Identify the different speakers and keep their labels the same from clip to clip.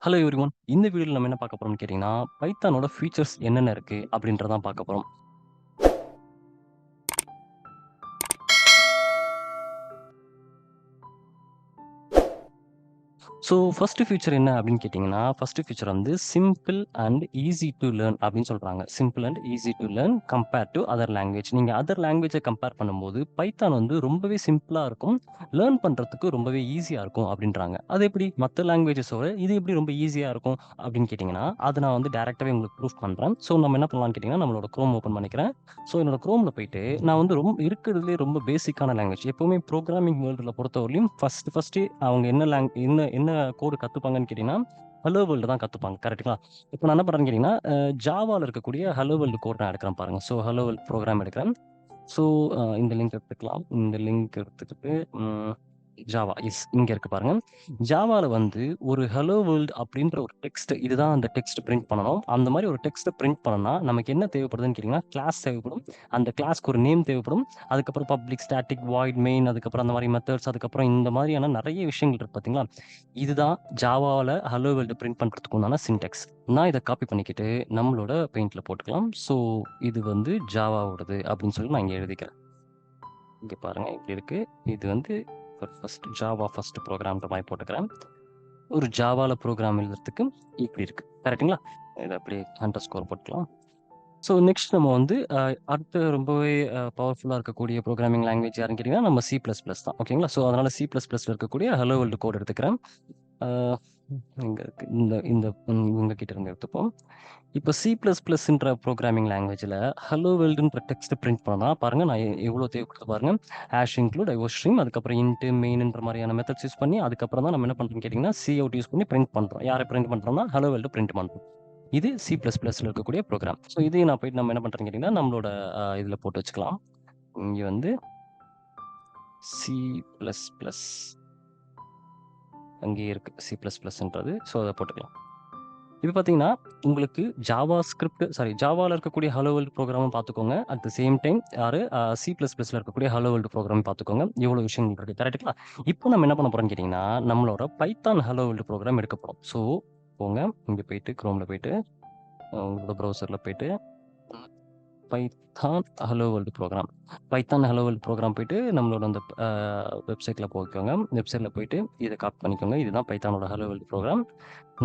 Speaker 1: Hello everyone. இந்த வீடியோல நம்ம என்ன பார்க்க போறோம்னு கேட்டீங்கன்னா, பைத்தானோட ஃபீச்சர்ஸ் என்னென்ன இருக்கு அப்படின்றத தான் பார்க்க போறோம். ஸோ ஃபர்ஸ்ட் ஃபீச்சர் என்ன அப்படின்னு கேட்டீங்கன்னா, ஃபர்ஸ்ட் ஃபீச்சர் வந்து simple and easy to learn அப்படின்னு சொல்றாங்க. Simple and easy to learn compared to other language. நீங்க அதர் லாங்குவேஜ கம்பேர் பண்ணும்போது, பைத்தான் வந்து ரொம்பவே சிம்பிளா இருக்கும். லேர்ன் பண்றதுக்கு ரொம்பவே ஈஸியா இருக்கும் அப்படின்றாங்க. அது எப்படி மத்த லாங்குவேஜஸோட இது எப்படி ரொம்ப ஈஸியா இருக்கும் அப்படின்னு கேட்டீங்கன்னா, அத நான் வந்து டைரக்ட்டாவே உங்களுக்கு ப்ரூஃப் பண்றேன். ஸோ நம்ம என்ன பண்ணலாம்னு கேட்டீங்கன்னா, நம்மளோட குரோம் ஓப்பன் பண்ணிக்கிறேன். ஸோ என்னோட குரோம்ல போயிட்டு நான் வந்து இருக்கிறதுலயே ரொம்ப பேசிக்கான லாங்குவேஜ். எப்பவுமே புரோகிராமிங் வேர்ல்டுல பொறுத்தவரையிலும் ஃபர்ஸ்ட்டு அவங்க என்ன கோடு கத்துப்பாங்கன்னு கேட்டீங்கன்னா, ஹலோ வேர்ல்டு தான் கத்துப்பாங்க. கரெக்ட்டுங்களா? இப்ப நான் என்ன பண்றேன்னு கேட்டீங்கன்னா, ஜாவால இருக்கக்கூடிய ஹலோ வேர்ல்டு கோட் நான் எடுக்கிறேன் பாருங்க. ஸோ ஹலோ வேர்ல்ட் புரோகிராம் எடுக்கிறேன். ஸோ இந்த லிங்க் எடுத்துக்கலாம். இந்த லிங்க் எடுத்துக்கிட்டு ஜாவா இங்க இருக்கு பாருங்க. ஜாவால வந்து ஒரு ஹலோ வேர்ல்ட் அப்படின்ற ஒரு டெக்ஸ்ட் இதுதான் அந்த டெக்ஸ்ட் பிரிண்ட் பண்ணணும். அந்த மாரி ஒரு டெக்ஸ்ட்ட பிரிண்ட் பண்ணணும்னா, நமக்கு என்ன தேவைப்படுதுன்னு கேட்டீங்கன்னா, கிளாஸ் தேவைப்படும். அந்த கிளாஸ்க்கு ஒரு நேம் தேவைப்படும். அதுக்கப்புறம் பப்ளிக், ஸ்டாட்டிக், வாய்ட், மெயின் அதுக்கப்புறம் அந்த மாரி மெத்தட்ஸ் அதுக்கப்புறம் இந்த மாதிரியான நெறைய விஷயங்கள் இருக்கு பார்த்தீங்களா? இதுதான் ஜாவால ஹலோ வேர்ல்ட் பிரிண்ட் பண்றதுக்கு உண்டான சின்டாக்ஸ். நான் இத காப்பி பண்ணிக்கிட்டு நம்மளோட பெயிண்ட்ல போட்டுக்கலாம். ஸோ இது வந்து ஜாவாவோடது அப்படின்னு சொல்லி நான் இங்க எழுதிக்கிறேன். இங்க பாருங்க இப்படி இருக்கு. இது வந்து ஃபர்ஸ்ட் ப்ரோகிராம்ன்ற மாரி போட்டுக்கிறேன். ஒரு ஜாவால ப்ரோகிராம் எழுதுறதுக்கு இப்படி இருக்கு. கரெக்ட்டுங்களா? இத அப்படியே அண்டர்ஸ்கோர் போட்டுக்கலாம். ஸோ நெக்ஸ்ட் நம்ம வந்து அடுத்து ரொம்பவே பவர்ஃபுல்லா இருக்கக்கூடிய ப்ரோகிராமிங் லாங்குவேஜ் யாருன்னு கேட்டீங்கன்னா, நம்ம சி பிளஸ் பிளஸ் தான். ஓகேங்களா? ஸோ அதனால சி பிளஸ் பிளஸ்ல இருக்கக்கூடிய ஹலோ வேர்ல்ட் கோட் எடுத்துக்கிறேன். ஆ எங்க இருக்கு? இந்த இந்த இவங்க கிட்ட இருந்து எடுத்துப்போம். இப்ப சி பிளஸ் பிளஸ்ன்ற ப்ரோகிராமிங் லாங்குவேஜ்ல ஹலோ வேர்ல்டுன்ற டெக்ஸ்ட் பிரிண்ட் பண்ணா பாருங்க, நான் எவ்வளோ தேவைப்படுது பாருங்க. ஹாஷ் இன்க்ளூட் ஐஓஸ்ட்ரீம் அதுக்கப்புறம் இன்ட், மெயின்ன்ற மாரியான மெத்தட்ஸ் யூஸ் பண்ணி, அதுக்கப்புறம் தான் நம்ம என்ன பண்றோம்னு கேட்டீங்கன்னா, சி அவுட் யூஸ் பண்ணி பிரிண்ட் பண்றோம். யார பிரிண்ட் பண்றோம்னா, ஹலோ வேர்ல்டு பிரிண்ட் பண்றோம். இது சி பிளஸ் பிளஸ்ல இருக்கக்கூடிய ப்ரோகிராம். ஸோ இதையும் நான் போயிட்டு நம்ம என்ன பண்றோம்னு கேட்டீங்கன்னா, நம்மளோட இதுல போட்டு வச்சுக்கலாம். இங்க வந்து சி பிளஸ் பிளஸ் அங்கேயே இருக்கு. C plus பிளஸ்ன்றது. ஸோ அத போட்டுக்கலாம். இப்ப பார்த்தீங்கன்னா, உங்களுக்கு ஜாவால இருக்கக்கூடிய ஹலோ வேர்ல்ட் ப்ரோகிராமும் பார்த்துக்கோங்க. At the same time C plus பிளஸ்ல இருக்கக்கூடிய ஹலோ வேர்ல்ட் ப்ரோகிராமும் பார்த்துக்கோங்க. இவ்வளோ விஷயங்கள் இருக்கு. கரெக்ட்டுங்களா? இப்போ நம்ம என்ன பண்ண போறோம்ன்னு கேட்டீங்கன்னா, நம்மளோட பைத்தான் ஹலோ வேர்ல்ட் ப்ரோகிராம் எடுக்க போறோம். ஸோ போங்க. இங்க போயிட்டு குரோம்ல போயிட்டு, உங்களோட ப்ரௌசர்ல போயிட்டு Python hello world program. Python hello world program போயிட்டு நம்மளோட அந்த வெப்சைட்ல போய்க்கோங்க. வெப்சைட்ல போயிட்டு இத காப்பி பண்ணிக்கோங்க. இதுதான் பைத்தானோட ஹலோ வேர்ல்ட் ப்ரோகிராம்.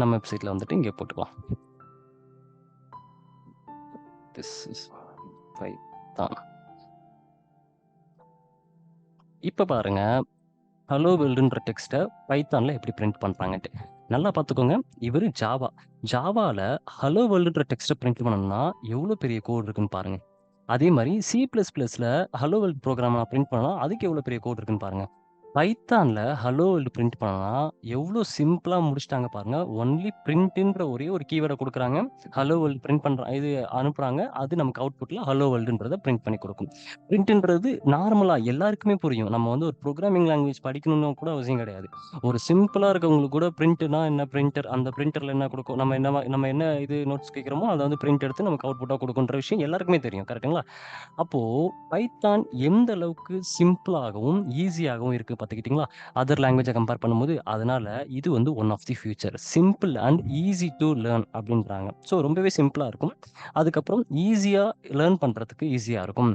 Speaker 1: நம்ம வெப்சைட்ல வந்துட்டு இங்க போட்டுக்கலாம். This is Python. இப்ப பாருங்க, ஹலோ வேர்ல்டுன்ற டெக்ஸ்ட்ட பைத்தான்ல எப்படி பிரிண்ட் பண்றாங்கன்ட்டு. நல்லா பார்த்துக்கோங்க. இவரு ஜாவா. ஜாவால ஹலோ வேர்ல்டுன்ற டெக்ஸ்ட்ட பிரிண்ட் பண்ணணும்னா, எவ்வளோ பெரிய கோட் இருக்குன்னு பாருங்க. அதே மாரி சி பிளஸ் பிளஸ்ல ஹலோ வேர்ல்ட் புரோகிராம நான் பிரிண்ட் பண்ணனா, அதுக்கு எவ்வளோ பெரிய கோட் இருக்குன்னு பாருங்க. பைத்தான்ல ஹலோ வேர்ல்ட் பிரிண்ட் பண்ணனா, எவ்ளோ சிம்பிளா முடிச்சுட்டாங்க பாருங்க. ஒன்லி பிரிண்ட்ன்ற ஒரே ஒரு கீவேர்ட குடுக்குறாங்க. ஹலோ வேர்ல்ட் பிரிண்ட் இது அனுப்புறாங்க. அது நமக்கு அவுட்புட்ல ஹலோ வேர்ல்டுன்றத பிரிண்ட் பண்ணி குடுக்கும். பிரிண்ட்ன்றது நார்மலா எல்லாருக்குமே புரியும். நம்ம வந்து ஒரு புரோகிராமிங் லாங்குவேஜ் படிக்கணும்னு கூட அவசியம் கிடையாது. ஒரு சிம்பிளா இருக்கவங்களுக்கு கூட பிரிண்ட்னா என்ன பிரிண்டர் அந்த பிரிண்டர்ல என்ன குடுக்கும்? நம்ம என்ன இது நோட்ஸ் கேட்கிறோமோ, அத வந்து பிரிண்ட் எடுத்து நமக்கு அவுட்புட்டா குடுக்குன்ற விஷயம் எல்லாருக்குமே தெரியும். கரெக்ட்டுங்களா? அப்போ பைத்தான் எந்த அளவுக்கு சிம்பிளாகவும், ஈஸியாகவும் இருக்கு பார்த்துக்கிட்டீங்களா? அதர் லாங்குவேஜ கம்பேர் பண்ணும்போது, அதனால இது வந்து one of the future. Simple and easy to learn அப்படின்றாங்க. ஸோ ரொம்பவே சிம்பிளா இருக்கும். அதுக்கப்புறம் ஈஸியா லேர்ன் பண்றதுக்கு ஈஸியா இருக்கும்.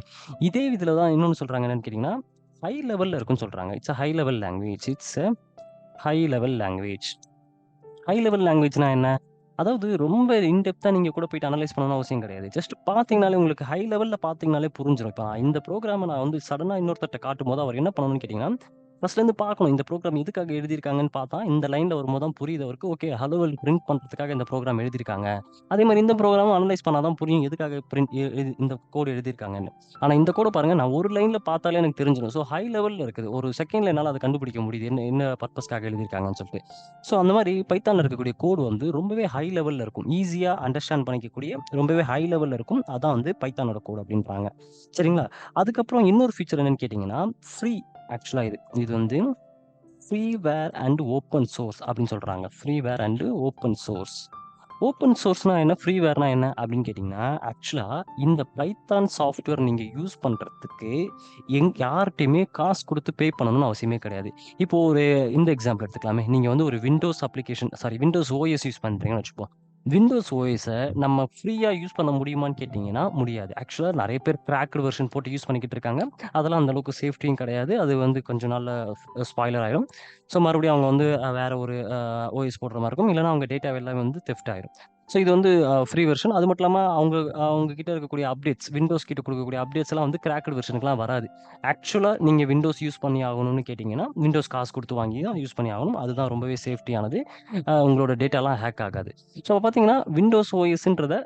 Speaker 1: இதே இதுல தான் இன்னொன்னு சொல்றாங்க என்னன்னு கேட்டீங்கன்னா, ஹை லெவல்ல இருக்குன்னு சொல்றாங்க. It's a high level language. It's a high level language. High லெவல் லாங்குவேஜ்னா என்ன? அதாவது ரொம்ப இன் டெப்த்தா நீங்க கூட போயிட்டு அனலைஸ் பண்ணணும்னு அவசியம் கிடையாது. ஜஸ்ட் பார்த்தீங்கனாலே உங்களுக்கு ஹை லெவல்ல பார்த்தீங்கனாலே புரிஞ்சிரும். இப்ப இந்த புரோகிராம நான் வந்து சடனா இன்னொருத்தர்ட்ட காட்டும்போது அவர் என்ன பண்ணணும்னு கேட்டீங்கன்னா, ஃபர்ஸ்ட்லேருந்து பார்க்கணும். இந்த புரோகிராம் எதுக்காக எழுதியிருக்காங்கன்னு பார்த்தா, இந்த லைன்ல வரும்போது தான் புரியுது அவருக்கு. ஓகே ஹலோ வேர்ல்ட் பிரிண்ட் பண்றதுக்காக இந்த புரோகிராம் எழுதியிருக்காங்க. அதே மாரி இந்த புரோகிராமும் அனலைஸ் பண்ணா தான் புரியும். எதுக்காக பிரிண்ட் எ எ இந்த கோட் எழுதியிருக்காங்கன்னு. ஆனா இந்த கோட பாருங்க நான் ஒரு லைன்ல பார்த்தாலே எனக்கு தெரிஞ்சிரும். ஸோ ஹை லெவல்ல இருக்குது. ஒரு செகண்ட்ல என்னால அத கண்டுபிடிக்க முடியுது. என்ன என்ன பர்ப்பஸ்க்காக எழுதியிருக்காங்கன்னு சொல்லிட்டு. ஸோ அந்த மாரி பைத்தான்ல இருக்கக்கூடிய கோட் வந்து ரொம்பவே ஹை லெவல்ல இருக்கும். ஈஸியா அண்டர்ஸ்டாண்ட் பண்ணிக்கக்கூடிய ரொம்பவே ஹை லெவல்ல இருக்கும். அதான் வந்து பைத்தானோட கோட் அப்டின்றாங்க. சரிங்களா? அதுக்கப்புறம் இன்னொரு ஃபீச்சர் என்னன்னு கேட்டீங்கன்னா, ஃப்ரீ ஆக்சுவலா இது. இது வந்து ஃப்ரீவேர் அண்ட் ஓப்பன் சோர்ஸ் அப்டின்னு சொல்றாங்க. Freeware and open source. Open சோர்ஸ்னா என்ன? ஃப்ரீவேர்னா என்ன? அப்படின்னு கேட்டீங்கன்னா, ஆக்சுவலா இந்த பைத்தான் சாஃப்ட்வேர் நீங்க யூஸ் பண்றதுக்கு யார்ட்டயுமே காசு குடுத்து பே பண்ணணும்னு அவசியமே கிடையாது. இப்போ இந்த எக்ஸாம்பிள் எடுத்துக்கலாமே. நீங்க வந்து ஒரு Windows application Windows OS use பண்றீங்கன்னு வச்சுப்போம். விண்டோஸ் ஓஎஸ நம்ம ஃப்ரீயா யூஸ் பண்ண முடியுமான்னு கேட்டீங்கன்னா, முடியாது. ஆக்சுவலா நெறைய பேர் கிராக்டு வெர்ஷன் போட்டு யூஸ் பண்ணிக்கிட்டு இருக்காங்க. அதெல்லாம் அந்த அளவுக்கு சேஃப்டியும் கிடையாது. அது வந்து கொஞ்ச நாள்ல ஸ்பாய்லர் ஆயிரும். ஸோ மறுபடியும் அவங்க வந்து வேற ஒரு ஓஎஸ் போடுற மாரி இருக்கும். இல்லன்னா அவங்க டேட்டா எல்லாமே வந்து தெஃப்ட் ஆயிரும். ஸோ இது வந்து ஃப்ரீ வெர்ஷன். அது மட்டும் இல்லாம அவங்க கிட்ட இருக்கக்கூடிய அப்டேட்ஸ், விண்டோஸ் கிட்ட குடுக்கக்கூடிய அப்டேட்ஸ் எல்லாம் வந்து கிராக்டு வெர்ஷனுக்குலாம் வராது. ஆக்சுவலா நீங்க விண்டோஸ் யூஸ் பண்ணி ஆகணும்னு கேட்டீங்கன்னா, விண்டோஸ் காசு குடுத்து வாங்கி தான் யூஸ் பண்ணி ஆகணும். அதுதான் ரொம்பவே சேஃப்டியானது. உங்களோட டேட்டாலாம் ஹேக் ஆகாது. ஸோ பார்த்தீங்கன்னா, விண்டோஸ் ஓஎஸ்ன்றத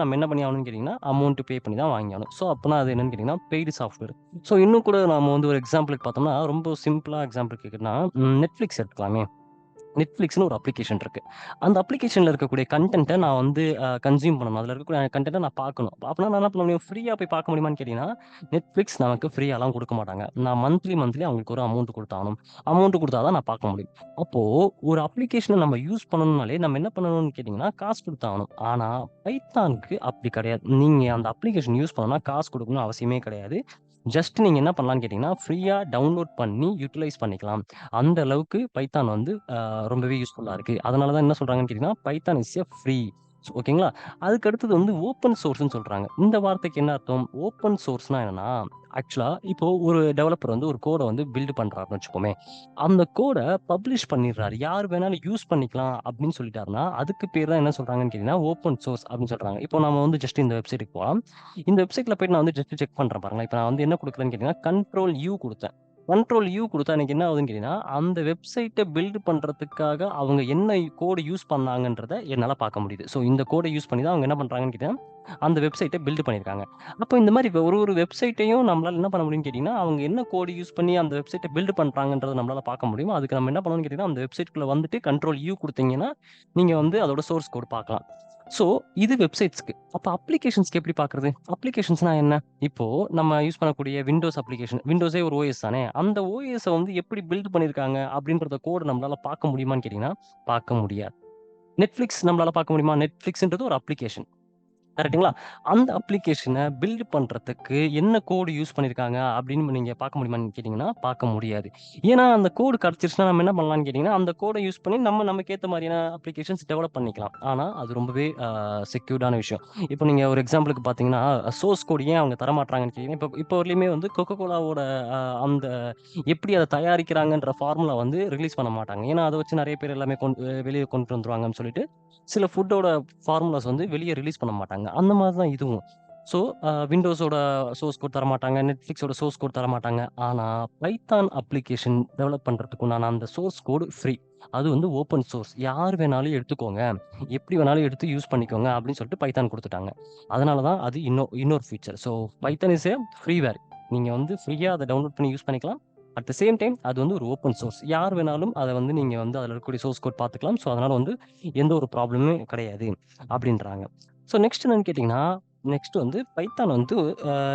Speaker 1: நம்ம என்ன பண்ணி ஆகணும்னு கேட்டீங்கன்னா, அமௌண்ட் பே பண்ணி தான் வாங்கி ஆகணும். ஸோ அப்பன்னா அது என்னன்னு கேட்டீங்கன்னா, பெய்டு சாஃப்ட்வேர். ஸோ இன்னும் கூட நாம வந்து ஒரு எக்ஸாம்பிளுக்கு பார்த்தோம்னா, ரொம்ப சிம்பிளா எக்ஸாம்பிள் கேட்கணும்னா, Netflix எடுத்துக்கலாமே. Netflixன்னு ஒரு அப்ளிகேஷன் இருக்கு. அந்த அப்ளிகேஷன்ல இருக்கக்கூடிய கன்டென்ட்ட நான் வந்து கன்சியூம் பண்ணணும். அதுல இருக்கக்கூடிய கன்டென்ட்ட நான் பார்க்கணும். அப்பன்னா நான் என்ன பண்ண முடியும்? ஃப்ரீயா போய் பார்க்க முடியுமான்னு கேட்டீங்கன்னா, Netflix நமக்கு ஃப்ரீயாலாம் குடுக்க மாட்டாங்க. நான் மந்த்லி அவங்களுக்கு ஒரு அமௌண்ட் குடுத்தாகணும். அமௌண்ட் குடுத்தா தான் நான் பார்க்க முடியும். அப்போ ஒரு அப்ளிகேஷன நம்ம யூஸ் பண்ணணும்னாலே நம்ம என்ன பண்ணணும்னு கேட்டீங்கன்னா, காசு குடுத்தாகணும். ஆனா பைத்தானுக்கு அப்படி கிடையாது. நீங்க அந்த அப்ளிகேஷன் யூஸ் பண்ணணும்னா காசு குடுக்கணும்னு அவசியமே கிடையாது. ஜஸ்ட் நீங்க என்ன பண்ணலாம்ன்னு கேட்டீங்கன்னா, ஃப்ரீயா டவுன்லோட் பண்ணி யுட்டிலைஸ் பண்ணிக்கலாம். அந்த அளவுக்கு பைத்தான் வந்து ரொம்பவே யூஸ்ஃபுல்லா இருக்கு. அதனால தான் என்ன சொல்றாங்கன்னு கேட்டீங்கன்னா, பைத்தான் இஸ் எ ஃப்ரீ. ஓகேங்களா? அதுக்கு அடுத்தது வந்து ஓப்பன் சோர்ஸ்ன்னு சொல்றாங்க. இந்த வார்த்தைக்கு என்ன அர்த்தம்? ஓப்பன் சோர்ஸ்னா என்னன்னா, ஆக்சுவலா இப்போ ஒரு டெவலப்பர் வந்து ஒரு கோட வந்து பில்ட் பண்றாருன்னு வச்சுக்கோமே. அந்த கோட பப்ளிஷ் பண்ணிடுறாரு. யார் வேணாலும் யூஸ் பண்ணிக்கலாம் அப்படின்னு சொல்லிட்டாருன்னா, அதுக்கு பேர் தான் என்ன சொல்றாங்கன்னு கேட்டீங்கன்னா, ஓப்பன் சோர்ஸ் அப்படின்னு சொல்றாங்க. இப்போ நாம வந்து ஜஸ்ட் இந்த வெப்சைட்க்கு போலாம். இந்த வெப்சைட்ல போயிட்டு நான் வந்து ஜஸ்ட் செக் பண்றேன் பாருங்களேன். இப்ப நான் வந்து என்ன குடுக்குறேன்னு கேட்டீங்கன்னா, கண்ட்ரோல் யூ குடுத்தேன். கண்ட்ரோல் யூ குடுத்தா எனக்கு என்ன ஆகுதுன்னு கேட்டீங்கன்னா, அந்த வெப்சைட்ட பில்ட் பண்றதுக்காக அவங்க என்ன கோட் யூஸ் பண்ணாங்கன்றத என்னால பார்க்க முடியுது. ஸோ இந்த கோட யூஸ் பண்ணி தான் அவங்க என்ன பண்றாங்கன்னு கேட்டீங்கன்னா, அந்த வெப்சைட்ட பில்ட் பண்ணியிருக்காங்க. அப்போ இந்த மாரி ஒரு வெப்சைட்டையும் நம்மளால என்ன பண்ண முடியும்னு கேட்டீங்கன்னா, அவங்க என்ன கோட் யூஸ் பண்ணி அந்த வெப்சைட்ட பில்ட் பண்றாங்கன்றத நம்மளால பார்க்க முடியும். அதுக்கு நம்ம என்ன பண்ணணும்னு கேட்டீங்கன்னா, அந்த வெப்சைட்குள்ள வந்துட்டு கண்ட்ரோல் யூ குடுத்தீங்கன்னா, நீங்க வந்து அதோட சோர்ஸ் கோட் பார்க்கலாம். ஸோ இது வெப்சைட்ஸ்க்கு. அப்ப அப்ளிகேஷன்ஸ்க்கு எப்படி பார்க்குறது? அப்ளிகேஷன்ஸ்னா என்ன? இப்போ நம்ம யூஸ் பண்ணக்கூடிய விண்டோஸ் அப்ளிகேஷன். விண்டோஸே ஒரு ஓஎஸ் தானே! அந்த ஓஎஸ வந்து எப்படி பில்ட் பண்ணியிருக்காங்க அப்படின்றத கோட் நம்மளால பார்க்க முடியுமான்னு கேட்டீங்கன்னா, பார்க்க முடியாது. Netflix நம்மளால பார்க்க முடியுமா? Netflixன்றது ஒரு அப்ளிகேஷன். கரெக்ட்டுங்களா? அந்த அப்ளிகேஷன பில்ட் பண்றதுக்கு என்ன கோட் யூஸ் பண்ணியிருக்காங்க அப்படின்னு நீங்க பார்க்க முடியுமான்னு கேட்டீங்கன்னா, பார்க்க முடியாது. ஏன்னா, அந்த கோட் கிடைச்சிருச்சுனா நம்ம என்ன பண்ணலாம்ன்னு கேட்டீங்கன்னா, அந்த கோட யூஸ் பண்ணி நமக்கு ஏத்த மாரியான அப்ளிகேஷன்ஸ் டெவலப் பண்ணிக்கலாம். ஆனா, அது ரொம்பவே செக்யூர்டான விஷயம். இப்போ நீங்க ஒரு எக்ஸாம்பிளுக்கு பார்த்தீங்கன்னா, சோர்ஸ் கோட் ஏன் அவங்க தரமாட்றாங்கன்னு கேட்டீங்கன்னா, இப்போ வரையிலுமே வந்து கோகோகோலாவோட அந்த எப்படி அத தயாரிக்கிறாங்கன்ற ஃபார்முலா வந்து ரிலீஸ் பண்ண மாட்டாங்க. ஏன்னா, அத வச்சு நெறைய பேர் எல்லாமே வெளிய கொண்டு வந்துருவாங்கன்னு சொல்லிட்டு, சில ஃபுட்டோட ஃபார்முலாஸ் வந்து வெளிய ரிலீஸ் பண்ண மாட்டாங்க. அந்த மாரி தான் இதுவும். ஸோ, விண்டோஸோட சோர்ஸ் கோட் தரமாட்டாங்க. Netflixோட சோர்ஸ் கோட் தரமாட்டாங்க. ஆனா, பைத்தான் அப்ளிகேஷன் டெவலப் பண்றதுக்கு உண்டான அந்த சோர்ஸ் கோட் ஃப்ரீ. அது வந்து ஓப்பன் சோர்ஸ். யார் வேணாலும் எடுத்துக்கோங்க. எப்படி வேணாலும் எடுத்து யூஸ் பண்ணிக்கோங்க அப்படின்னு சொல்லிட்டு பைத்தான் குடுத்துட்டாங்க. அதனால தான் அது இன்னொரு feature. So, Python is a freeware. நீங்க வந்து ஃப்ரீயா அத டவுன்லோட் பண்ணி யூஸ் பண்ணிக்கலாம். அட் த சேம் டைம் அது வந்து ஒரு ஓப்பன் சோர்ஸ். யார் வேணாலும் அத வந்து நீங்க வந்து அதுல இருக்கக்கூடிய சோர்ஸ் கோட் பார்த்துக்கலாம். ஸோ, அதனால வந்து எந்த ஒரு ப்ராப்ளமுமே கிடையாது அப்படின்றாங்க. ஸோ நெக்ஸ்ட் என்னன்னு கேட்டீங்கன்னா, நெக்ஸ்ட் வந்து பைத்தான் வந்து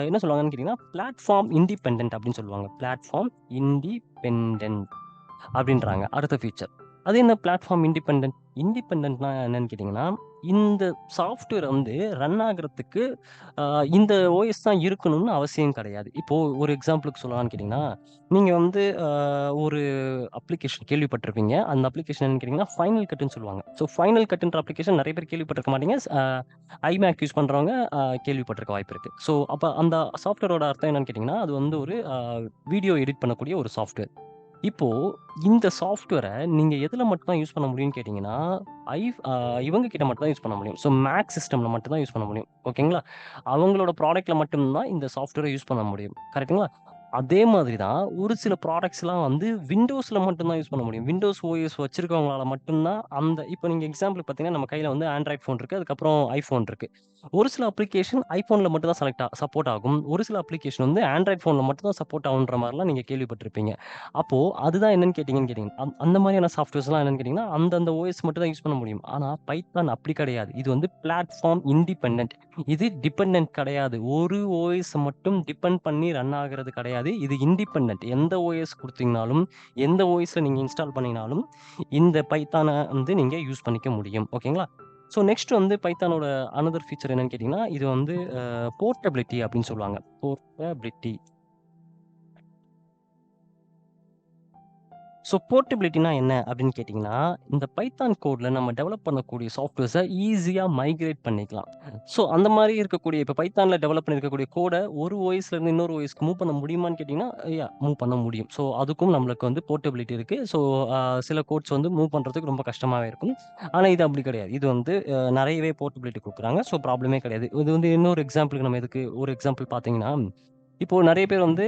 Speaker 1: என்ன சொல்லுவாங்கன்னு கேட்டீங்கன்னா, பிளாட்ஃபார்ம் இண்டிபெண்டன்ட் அப்படின்னு சொல்லுவாங்க. பிளாட்ஃபார்ம் இண்டிபெண்டன்ட் அப்படின்றாங்க. அடுத்த ஃபீச்சர். அது என்ன பிளாட்ஃபார்ம் இண்டிபெண்டன்ட்? இண்டிபெண்டன்ட்னா என்னன்னு கேட்டீங்கன்னா, இந்த சாஃப்ட்வேர் வந்து ரன் ஆகுறதுக்கு அ இந்த ஓஎஸ் தான் இருக்கணும்னு அவசியம் கிடையாது. இப்போ ஒரு எக்ஸாம்பிளுக்கு சொல்லலாம்னு கேட்டீங்கன்னா, நீங்க வந்து ஒரு அப்ளிகேஷன் கேள்விப்பட்டிருப்பீங்க. அந்த அப்ளிகேஷன் என்னன்னு கேட்டீங்கன்னா, ஃபைனல் கட்ன்னு சொல்லுவாங்க. ஸோ ஃபைனல் கட்ன்ற அப்ளிகேஷன் நெறைய பேர் கேள்விப்பட்டிருக்க மாட்டீங்க. ஐமேக் யூஸ் பண்றவங்க கேள்விப்பட்டிருக்க வாய்ப்பு இருக்கு. ஸோ அப்ப அந்த சாஃப்ட்வேரோட அர்த்தம் என்னன்னு கேட்டீங்கன்னா, அது வந்து ஒரு வீடியோ எடிட் பண்ணக்கூடிய ஒரு சாஃப்ட்வேர். இப்போ இந்த சாஃப்ட்வேர நீங்க எதுல மட்டும் தான் யூஸ் பண்ண முடியும்னு கேட்டீங்கன்னா, ஐ அ இவங்க கிட்ட மட்டும் தான் யூஸ் பண்ண முடியும். ஸோ மேக் சிஸ்டம்ல மட்டும் தான் யூஸ் பண்ண முடியும். ஓகேங்களா? அவங்களோட ப்ராடக்ட்ல மட்டும் தான் இந்த சாஃப்ட்வேர யூஸ் பண்ண முடியும். கரெக்ட்டுங்களா? அதே மாதிரி தான் ஒரு சில ப்ராடக்ட்ஸ்லாம் வந்து விண்டோஸ்ல மட்டும் தான் யூஸ் பண்ண முடியும். விண்டோஸ் ஓஎஸ் வச்சிருக்கவங்களால மட்டும் தான் இப்போ நீங்க எக்ஸாம்பிளுக்கு பார்த்தீங்கன்னா, நம்ம கையில வந்து ஆண்ட்ராய்ட் ஃபோன் இருக்கு. அதுக்கப்புறம் ஐஃபோன் இருக்கு. ஒரு சில அப்ளிகேஷன் ஐஃபோன்ல மட்டும் தான் சப்போர்ட் ஆகும். ஒரு சில அப்ளிகேஷன் வந்து ஆண்ட்ராய்ட் ஃபோன்ல மட்டும் தான் சப்போர்ட் ஆகுன்ற மாரிலாம் நீங்க கேள்விப்பட்டிருப்பீங்க. அப்போ அதுதான் என்னன்னு கேட்டீங்கன்னு கேட்டீங்க. அந்த மாரியான சாஃப்ட்வேர்ஸ்லாம் என்னன்னு கேட்டீங்கன்னா, அந்தந்த ஓஎஸ் மட்டும் தான் யூஸ் பண்ண முடியும். ஆனா பைத்தான் அப்படி கிடையாது. இது வந்து பிளாட்ஃபார்ம் இண்டிபெண்டன்ட். இது டிபெண்டன்ட் கிடையாது. ஒரு ஓஎஸ் மட்டும் டிபெண்ட் பண்ணி ரன் ஆகுறது கிடையாது. இது இண்டிபெண்டன்ட். எந்த ஓஎஸ் குடுத்தீங்கனாலும், எந்த ஓஎஸ்ல நீங்க இன்ஸ்டால் பண்ணீங்கனாலும், இந்த பைத்தான வந்து நீங்க யூஸ் பண்ணிக்க முடியும். ஓகேங்களா? ஸோ நெக்ஸ்ட் வந்து பைத்தானோட அனதர் ஃபீச்சர் என்னன்னு கேட்டீங்கன்னா, இது வந்து போர்ட்டபிலிட்டி அப்படின்னு சொல்லுவாங்க. போர்ட்டபிலிட்டி. ஸோ போர்ட்டபிலிட்டினா என்ன அப்படின்னு கேட்டிங்கன்னா, இந்த பைத்தான் கோட்ல நம்ம டெவலப் பண்ணக்கூடிய சாஃப்ட்வேர்ஸ ஈஸியா மைக்ரேட் பண்ணிக்கலாம். ஸோ அந்த மாரி இருக்கக்கூடிய இப்ப பைத்தான்ல டெவலப் பண்ணியிருக்கக்கூடிய கோட ஒரு ஓஎஸ்ல இருந்து இன்னொரு ஓஎஸ்க்கு மூவ் பண்ண முடியுமான்னு கேட்டீங்கன்னா, மூவ் பண்ண முடியும். ஸோ அதுக்கும் நம்மளுக்கு வந்து போர்ட்டபிலிட்டி இருக்கு. ஸோ சில கோட்ஸ் வந்து மூவ் பண்றதுக்கு ரொம்ப கஷ்டமாவே இருக்கும். ஆனா இது அப்படி கிடையாது. இது வந்து நெறையவே போர்ட்டபிலிட்டி குடுக்குறாங்க. ஸோ ப்ராப்ளமே கிடையாது. இது வந்து இன்னொரு எக்ஸாம்பிள்க்கு நம்ம எதுக்கு ஒரு எக்ஸாம்பிள் பார்த்தீங்கன்னா, இப்போ நெறைய பேர் வந்து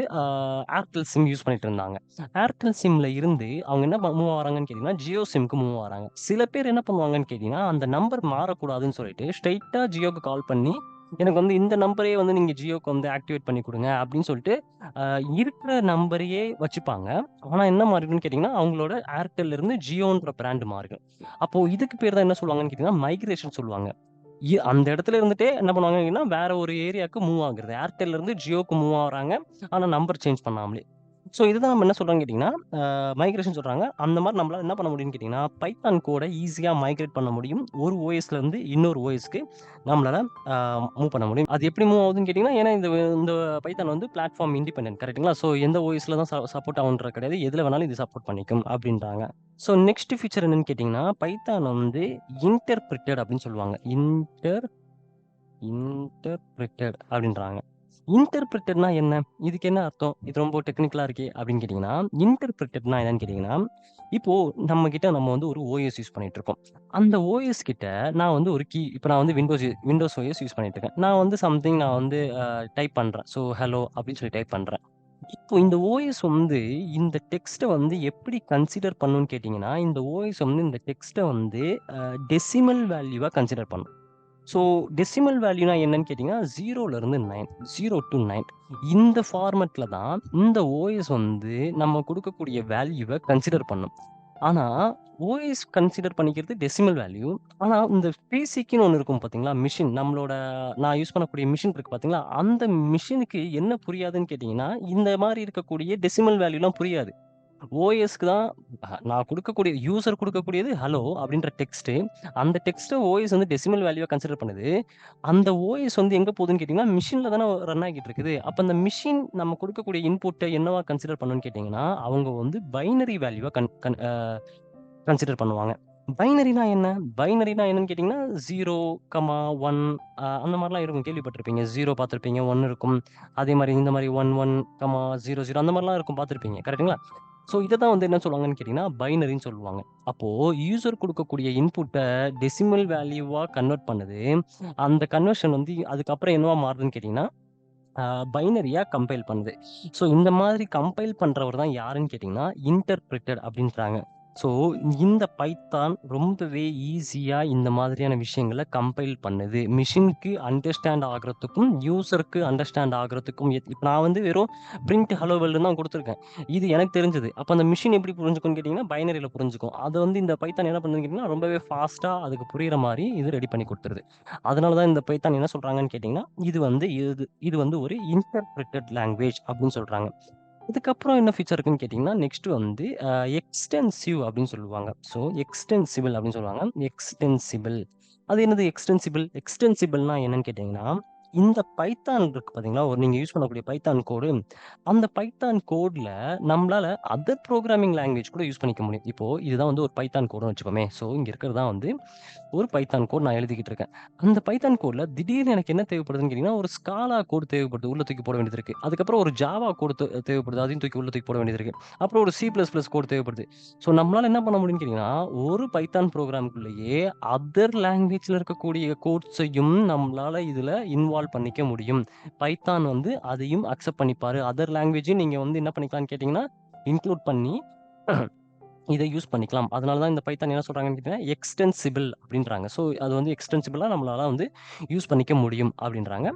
Speaker 1: ஏர்டெல் சிம் யூஸ் பண்ணிட்டு இருந்தாங்க. ஏர்டெல் சிம்ல இருந்து அவங்க என்ன மூவ் ஆகுறாங்கன்னு கேட்டீங்கன்னா, ஜியோ சிம்க்கு மூவ் ஆகுறாங்க. சில பேர் என்ன பண்ணுவாங்கன்னு கேட்டீங்கன்னா, அந்த நம்பர் மாறக்கூடாதுன்னு சொல்லிட்டு ஸ்ட்ரெய்ட்டா ஜியோக்கு கால் பண்ணி, எனக்கு வந்து இந்த நம்பரே வந்து நீங்க ஜியோக்கு வந்து ஆக்டிவேட் பண்ணி குடுங்க அப்படின்னு சொல்லிட்டு, அ இருக்கிற நம்பரையே வச்சுப்பாங்க. ஆனா என்ன மாறிடும்னு கேட்டீங்கன்னா, அவங்களோட ஏர்டெல்ல இருந்து ஜியோன்ற பிராண்ட் மாறிடும். அப்போ இதுக்கு பேர் தான் என்ன சொல்லுவாங்கன்னு கேட்டீங்கன்னா, மைக்ரேஷன் சொல்லுவாங்க. அந்த இடத்துல இருந்துட்டே என்ன பண்ணுவாங்க அப்டின்னா, வேற ஒரு ஏரியாக்கு மூவ் ஆகுறது. ஏர்டெல்ல இருந்து ஜியோக்கு மூவ் ஆகுறாங்க. ஆனா நம்பர் சேஞ்ச் பண்ணாமலே. ஸோ இதுதான் நம்ம என்ன சொல்றோம்னு கேட்டீங்கன்னா, மைக்ரேஷன் சொல்றாங்க. அந்த மாரி நம்மளால என்ன பண்ண முடியும்னு கேட்டீங்கன்னா, பைத்தான் கோட ஈஸியா மைக்ரேட் பண்ண முடியும். ஒரு ஓஎஸ்ல இருந்து இன்னொரு ஓஎஸ்க்கு நம்மளால அ மூவ் பண்ண முடியும். அது எப்படி மூவ் ஆகுதுன்னு கேட்டீங்கன்னா, ஏன்னா இந்த பைத்தான் வந்து பிளாட்ஃபார்ம் இண்டிபெண்டன்ட் கரெக்ட்டுங்களா? ஸோ எந்த ஓஎஸ்ல தான் சப்போர்ட் ஆகும்ன்றது கிடையாது. எதுல வேணாலும் இது சப்போர்ட் பண்ணிக்கும் அப்டின்றாங்க. ஸோ நெக்ஸ்ட் ஃபீச்சர் என்னன்னு கேட்டீங்கன்னா, பைத்தான் வந்து இன்டர்பிரிட்டட் அப்படின்னு சொல்லுவாங்க. இன்டர்பிரிட்டட் அப்படின்றாங்க. இன்டர்பிரிட்டட்னா என்ன? இதுக்கு என்ன அர்த்தம்? இது ரொம்ப டெக்னிக்கலா இருக்கே அப்படின்னு கேட்டீங்கன்னா, இன்டர்பிரிட்டட்னா என்னன்னு கேட்டீங்கன்னா, இப்போ நம்ம வந்து ஒரு ஓஎஸ் யூஸ் பண்ணிட்டு இருக்கோம். அந்த ஓஎஸ் கிட்ட நான் வந்து ஒரு இப்ப நான் வந்து விண்டோஸ் ஓஎஸ் யூஸ் பண்ணிட்டு இருக்கேன். நான் வந்து டைப் பண்றேன். ஹலோ அப்படின்னு சொல்லி டைப் பண்றேன். இப்போ இந்த ஓஎஸ் வந்து இந்த டெக்ஸ்ட்ட வந்து எப்படி கன்சிடர் பண்ணும்னு கேட்டீங்கன்னா, இந்த ஓஎஸ் வந்து இந்த டெக்ஸ்ட்ட வந்து டெசிமல் வேல்யூவா கன்சிடர் பண்ணும். ஸோ டெசிமல் வேல்யூனா என்னன்னு கேட்டீங்கன்னா, 0லருந்து 9 0 டூ 9 இந்த ஃபார்மட்ல தான் இந்த ஓஎஸ் வந்து நம்ம குடுக்கக்கூடிய வேல்யூவ கன்சிடர் பண்ணும். ஆனா, ஓஎஸ் கன்சிடர் பண்ணிக்கிறது டெசிமல் வேல்யூ. ஆனா, இந்த பிசிக்குன்னு ஒண்ணு இருக்கும் பார்த்தீங்களா? நம்மளோட நான் யூஸ் பண்ணக்கூடிய மிஷின் இருக்கு பார்த்தீங்களா? அந்த மிஷினுக்கு என்ன புரியாதுன்னு கேட்டீங்கன்னா, இந்த மாரி இருக்கக்கூடிய டெசிமல் வேல்யூலாம் புரியாது. ஓஎஸ்க்கு தான் நான் குடுக்கக்கூடிய யூசர் குடுக்கக்கூடியது ஹலோ அப்படின்ற டெக்ஸ்ட்டு. அந்த டெக்ஸ்ட்ட ஓஎஸ் வந்து டெசிமல் வேல்யூவா கன்சிடர் பண்ணுது. அந்த ஓஎஸ் வந்து எங்க போகுதுன்னு கேட்டீங்கன்னா, மிஷின்ல தானே ரன் ஆகிட்டு இருக்குது. அப்ப அந்த மிஷின் நம்ம குடுக்கக்கூடிய இன்புட்ட என்னவா கன்சிடர் பண்ணும்னு கேட்டீங்கன்னா, அவங்க வந்து பைனரி வேல்யூவா கன் கன் அ கன்சிடர் பண்ணுவாங்க. பைனரினா என்ன? பைனரினா என்னன்னு கேட்டீங்கன்னா, 0, 1 அந்த மாரிலாம் இருக்கும் கேள்விப்பட்டிருப்பீங்க. 0 பார்த்திருப்பீங்க, 1 இருக்கும். அதே மாரி இந்த மாரி 1, 1, 0, 0 அந்த மாரிலாம் இருக்கும் பார்த்திருப்பீங்க. கரெக்ட்டுங்களா? ஸோ இத தான் வந்து என்ன சொல்லுவாங்கன்னு கேட்டீங்கன்னா, பைனரின்னு சொல்லுவாங்க. அப்போ யூசர் குடுக்கக்கூடிய இன்புட்ட டெசிமல் வேல்யூவா கன்வெர்ட் பண்ணுது. அந்த கன்வர்ஷன் வந்து அதுக்கப்புறம் என்னவா மாறுதுன்னு கேட்டீங்கன்னா, அ பைனரியா கம்பைல் பண்ணுது. ஸோ இந்த மாதிரி கம்பைல் பண்றவர் தான் யாருன்னு கேட்டீங்கன்னா, இன்டர்பிரிட்டட் அப்படின்றாங்க. ஸோ இந்த பைத்தான் ரொம்பவே ஈஸியா இந்த மாதிரியான விஷயங்கள கம்பைல் பண்ணுது. மெஷின்க்கு அண்டர்ஸ்டாண்ட் ஆகுறதுக்கும், யூசருக்கு அண்டர்ஸ்டாண்ட் ஆகுறதுக்கும் இப்ப நான் வந்து வெறும் பிரிண்ட் ஹலோ வேர்ல்டுன்னு தான் குடுத்துருக்கேன். இது எனக்கு தெரிஞ்சது. அப்ப அந்த மெஷின் எப்படி புரிஞ்சுக்கும்னு கேட்டீங்கன்னா, பைனரில புரிஞ்சுக்கும். அத வந்து இந்த பைத்தான் என்ன பண்ணுதுன்னு கேட்டீங்கன்னா, ரொம்பவே ஃபாஸ்ட்டா அதுக்கு புரியிற மாரி இது ரெடி பண்ணி குடுத்துருது. அதனால தான் இந்த பைத்தான் என்ன சொல்றாங்கன்னு கேட்டீங்கன்னா, இது வந்து ஒரு இன்டர்பிரிட்டட் லாங்குவேஜ் அப்படின்னு சொல்றாங்க. இதுக்கப்புறம் என்ன ஃபீச்சர் இருக்குன்னு கேட்டீங்கன்னா, நெக்ஸ்ட் வந்து எக்ஸ்டென்சிவ் அப்படின்னு சொல்லுவாங்க. எக்ஸ்டென்சிபிள் அப்படின்னு சொல்லுவாங்க. எக்ஸ்டென்சிபிள். அது என்னது எக்ஸ்டென்சிபிள்? எக்ஸ்டென்சிபிள்னா என்னன்னு கேட்டீங்கன்னா, இந்த பைத்தான் இருக்கு பார்த்தீங்களா, நீங்க யூஸ் பண்ணக்கூடிய பைத்தான் கோடு, அந்த பைத்தான் கோட்ல நம்மளால அதர் புரோகிராமிங் லாங்குவேஜ் கூட யூஸ் பண்ணிக்க முடியும். இப்போ இதுதான் வந்து ஒரு பைத்தான் கோடுன்னு வச்சுக்கோமே. இங்க இருக்கிறது தான் வந்து ஒரு பைத்தான் கோட் நான் எழுதிக்கிட்டு இருக்கேன். அந்த பைத்தான் கோட்ல திடீர்னு எனக்கு என்ன தேவைப்படுதுன்னு கேட்டீங்கன்னா, ஒரு ஸ்காலா கோட் தேவைப்படுது. உள்ள தூக்கி போட வேண்டியது இருக்கு. அதுக்கப்புறம் ஒரு ஜாவா கோட் தேவைப்படுது. அதையும் உள்ள தூக்கி போட வேண்டியது இருக்கு. அப்புறம் ஒரு சி பிளஸ் பிளஸ் கோட் தேவைப்படுது. நம்மளால என்ன பண்ண முடியும்னு கேட்டீங்கன்னா, ஒரு பைத்தான் புரோகிராம்க்குள்ளேயே அதர் லாங்குவேஜ்ல இருக்கக்கூடிய கோட்ஸையும் நம்மளால இதுல இன்வால்வ் பண்ணிக்க முடியும். பைத்தான் வந்து அதையும் அக்செப்ட் பண்ணிப்பாரு. அதர் லாங்குவேஜையும் நீங்க வந்து என்ன பண்ணிக்கலாம்னு கேட்டீங்கன்னா, இன்க்ளூட் பண்ணி இத யூஸ் பண்ணிக்கலாம். அதனால தான் இந்த பைத்தான் என்ன சொல்றாங்கன்னு கேட்டீங்கன்னா, எக்ஸ்டென்சிபிள் அப்படின்றாங்க. அது வந்து எக்ஸ்டென்சிபிளா நம்மளால வந்து யூஸ் பண்ணிக்க முடியும் அப்படின்றாங்க.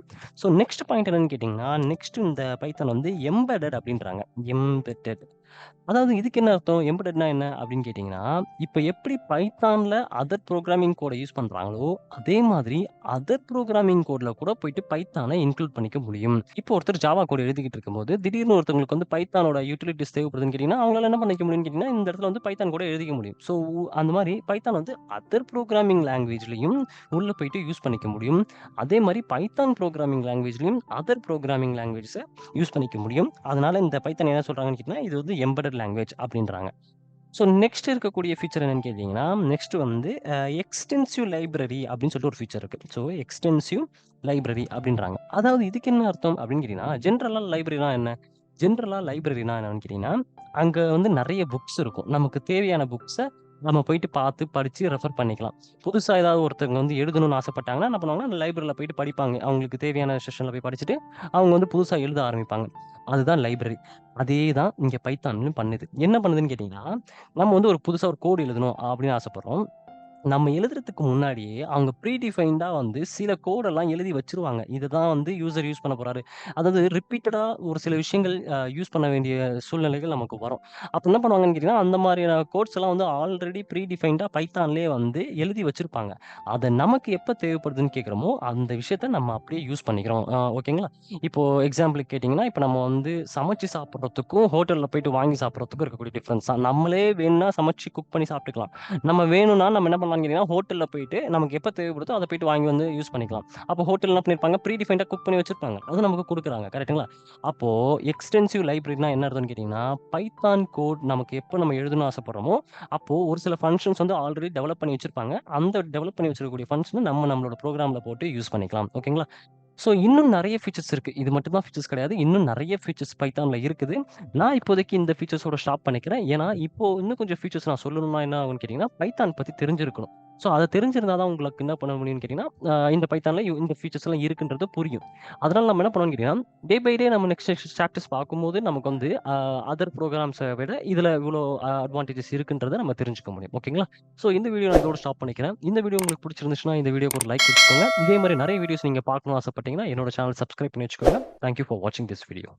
Speaker 1: நெக்ஸ்ட் பாயிண்ட் என்னன்னு கேட்டீங்கன்னா, நெக்ஸ்ட் இந்த பைத்தான் வந்து எம்பெடட் அப்படின்றாங்க. எம்பெடட். அதாவது இதுக்கு என்ன அர்த்தம்? எம்பெடட்னா என்ன அப்படின்னு கேட்டீங்கன்னா, இப்ப எப்படி பைத்தான்ல அதர் புரோகிராமிங் கோட யூஸ் பண்றாங்களோ, அதே மாதிரி அதர் புரோகிராமிங் கோட்ல கூட போயிட்டு பைத்தான இன்க்ளூட் பண்ணிக்க முடியும். இப்போ ஒருத்தர் ஜாவா கோட் எழுதிக்கிட்டு இருக்கும்போது, திடீர்னு ஒருத்தவங்களுக்கு வந்து பைத்தானோட யுட்டிலிட்டீஸ் தேவைப்படுதுன்னு கேட்டீங்கன்னா, அவங்களால என்ன பண்ணிக்க முடியும்னு கேட்டீங்கன்னா, இந்த இடத்துல வந்து பைத்தான் கூட எழுதிக்க முடியும். ஸோ அந்த மாரி பைத்தான் வந்து அதர் புரோகிராமிங் லாங்குவேஜ்லயும் உள்ள போயிட்டு யூஸ் பண்ணிக்க முடியும். அதே மாரி பைத்தான் புரோகிராமிங் லாங்குவேஜ்லயும் அதர் புரோகிராமிங் லாங்குவேஜஸ யூஸ் பண்ணிக்க முடியும். அதனால இந்த பைத்தான் என்ன சொல்றாங்கன்னு கேட்டீங்கன்னா, இது வந்து எம்பெடட் லாங்குவேஜ் அப்படின்றாங்க. ஸோ நெக்ஸ்ட் இருக்கக்கூடிய ஃபீச்சர் என்னன்னு கேட்டீங்கன்னா, நெக்ஸ்ட் வந்து எக்ஸ்டென்சிவ் லைப்ரரி அப்படின்னு சொல்லிட்டு ஒரு ஃபீச்சர் இருக்கு. ஸோ எக்ஸ்டென்சிவ் லைப்ரரி அப்படின்றாங்க. அதாவது இதுக்கு என்ன அர்த்தம் அப்படின்னு கேட்டீங்கன்னா, ஜெனரலா லைப்ரரினா என்ன? ஜெனரலா லைப்ரரினா என்னன்னு கேட்டீங்கன்னா, அங்க வந்து நெறைய புக்ஸ் இருக்கும். நமக்கு தேவையான புக்ஸ நம்ம போயிட்டு பார்த்து, படிச்சு ரெஃபர் பண்ணிக்கலாம். புதுசா ஏதாவது ஒருத்தவங்க வந்து எழுதணும்னு ஆசைப்பட்டாங்கன்னா, என்ன பண்ணுவாங்கன்னா, அந்த லைப்ரரில போயிட்டு படிப்பாங்க. அவங்களுக்கு தேவையான செஷன்ல போய் படிச்சுட்டு, அவங்க வந்து புதுசா எழுத ஆரம்பிப்பாங்க. அதுதான் லைப்ரரி. அதே தான் இங்க பைத்தான்லயும் பண்ணுது. என்ன பண்ணுதுன்னு கேட்டீங்கன்னா, நம்ம வந்து ஒரு புதுசா ஒரு கோட் எழுதணும் அப்படின்னு ஆசைப்படுறோம். நம்ம எழுதுறதுக்கு முன்னாடியே அவங்க ப்ரீ டிஃபைன்டா வந்து சில கோடெல்லாம் எழுதி வச்சுருவாங்க. இதுதான் வந்து யூசர் யூஸ் பண்ண போறாரு. அதாவது ரிப்பீட்டடா ஒரு சில விஷயங்கள் யூஸ் பண்ண வேண்டிய சூழ்நிலைகள் நமக்கு வரும். அப்ப என்ன பண்ணுவாங்கன்னு கேட்டீங்கன்னா, அந்த மாரியான கோட்ஸ் எல்லாம் வந்து ஆல்ரெடி ப்ரீ டிஃபைன்டா பைத்தான்லயே வந்து எழுதி வச்சிருப்பாங்க. அத நமக்கு எப்ப தேவைப்படுதுன்னு கேட்கிறோமோ, அந்த விஷயத்த நம்ம அப்படியே யூஸ் பண்ணிக்கிறோம். ஓகேங்களா? இப்போ எக்ஸாம்பிளுக்கு கேட்டீங்கன்னா, இப்ப நம்ம வந்து சமைச்சு சாப்பிடுறதுக்கும், ஹோட்டல்ல போயிட்டு வாங்கி சாப்பிடுறதுக்கும் இருக்கக்கூடிய டிஃபரன்ஸ் தான். நம்மளே வேணும்னா சமைச்சு குக் பண்ணி சாப்பிட்டுக்கலாம். நம்ம வேணும்னா நம்ம என்ன பண்ணலாம்னு கேட்டீங்கன்னா, ஹோட்டல்ல போயிட்டு நமக்கு எப்ப தேவைப்படுதோ அத போயிட்டு வாங்கி வந்து யூஸ் பண்ணிக்கலாம். அப்போ ஹோட்டல்ல என்ன பண்ணியிருப்பாங்க, ப்ரீ டிஃபைன்டா குக் பண்ணி வச்சிருப்பாங்க. அது நமக்கு குடுக்குறாங்க. கரெக்ட்டுங்களா? அப்போ எக்ஸ்டென்சிவ் லைப்ரரினா என்ன அர்த்தம்னு கேட்டீங்கன்னா, பைத்தான் கோட் நமக்கு எப்ப நம்ம எழுதணும்னு ஆசைப்படுறோமோ, அப்போ ஒரு சில ஃபங்ஷன்ஸ் வந்து ஆல்ரெடி டெவலப் பண்ணி வச்சிருப்பாங்க. அந்த டெவலப் பண்ணி வச்சிருக்கக்கூடிய ஃபங்ஷன நம்ம நம்மளோட புரோகிராம்ல போட்டு யூஸ் பண்ணிக்கலாம். ஓகேங்களா? ஸோ இன்னும் நெறைய ஃபீச்சர்ஸ் இருக்கு. இது மட்டும் தான் ஃபீச்சர்ஸ் கிடையாது. இன்னும் நெறைய ஃபீச்சர்ஸ் பைத்தான்ல இருக்குது. நான் இப்போதைக்கு இந்த ஃபீச்சர்ஸோட ஸ்டாப் பண்ணிக்கிறேன். ஏன்னா, இப்போ இன்னும் கொஞ்சம் ஃபீச்சர்ஸ் நான் சொல்லணும்னா என்ன ஆகும்னு கேட்டீங்கன்னா, பைத்தான் பத்தி தெரிஞ்சிருக்கணும். ஸோ அத தெரிஞ்சிருந்தா தான் உங்களுக்கு என்ன பண்ண முடியும்னு கேட்டீங்கன்னா, இந்த பைத்தான்ல இந்த ஃபீச்சர்ஸ்லாம் இருக்குன்றது புரியும். அதனால நம்ம என்ன பண்ணணும்னு கேட்டீங்கன்னா, டே பை டே நம்ம நெக்ஸ்ட் நெக்ஸ்ட் சாப்டர்ஸ் பார்க்கும்போது நமக்கு வந்து அதர் புரோகிராம்ஸ விட இதுல இவ்ளோ அட்வான்டேஜஸ் இருக்குன்றத நம்ம தெரிஞ்சுக்க முடியும். ஓகேங்களா? ஸோ இந்த வீடியோ நான் இதோட ஸ்டாப் பண்ணிக்கிறேன். இந்த வீடியோ உங்களுக்கு புடிச்சிருந்துச்சுன்னா, இந்த வீடியோக்கு ஒரு லைக் குடுத்துக்கோங்க. இதே மாரி நெறைய வீடியோஸ் நீங்க பார்க்கணும்னு ஆசைப்பட்டீங்கன்னா, என்னோட சேனல் சப்ஸ்கிரைப் பண்ணி வச்சுக்கோங்க. தேங்க் யூ ஃபார் வாட்சிங் திஸ் வீடியோ.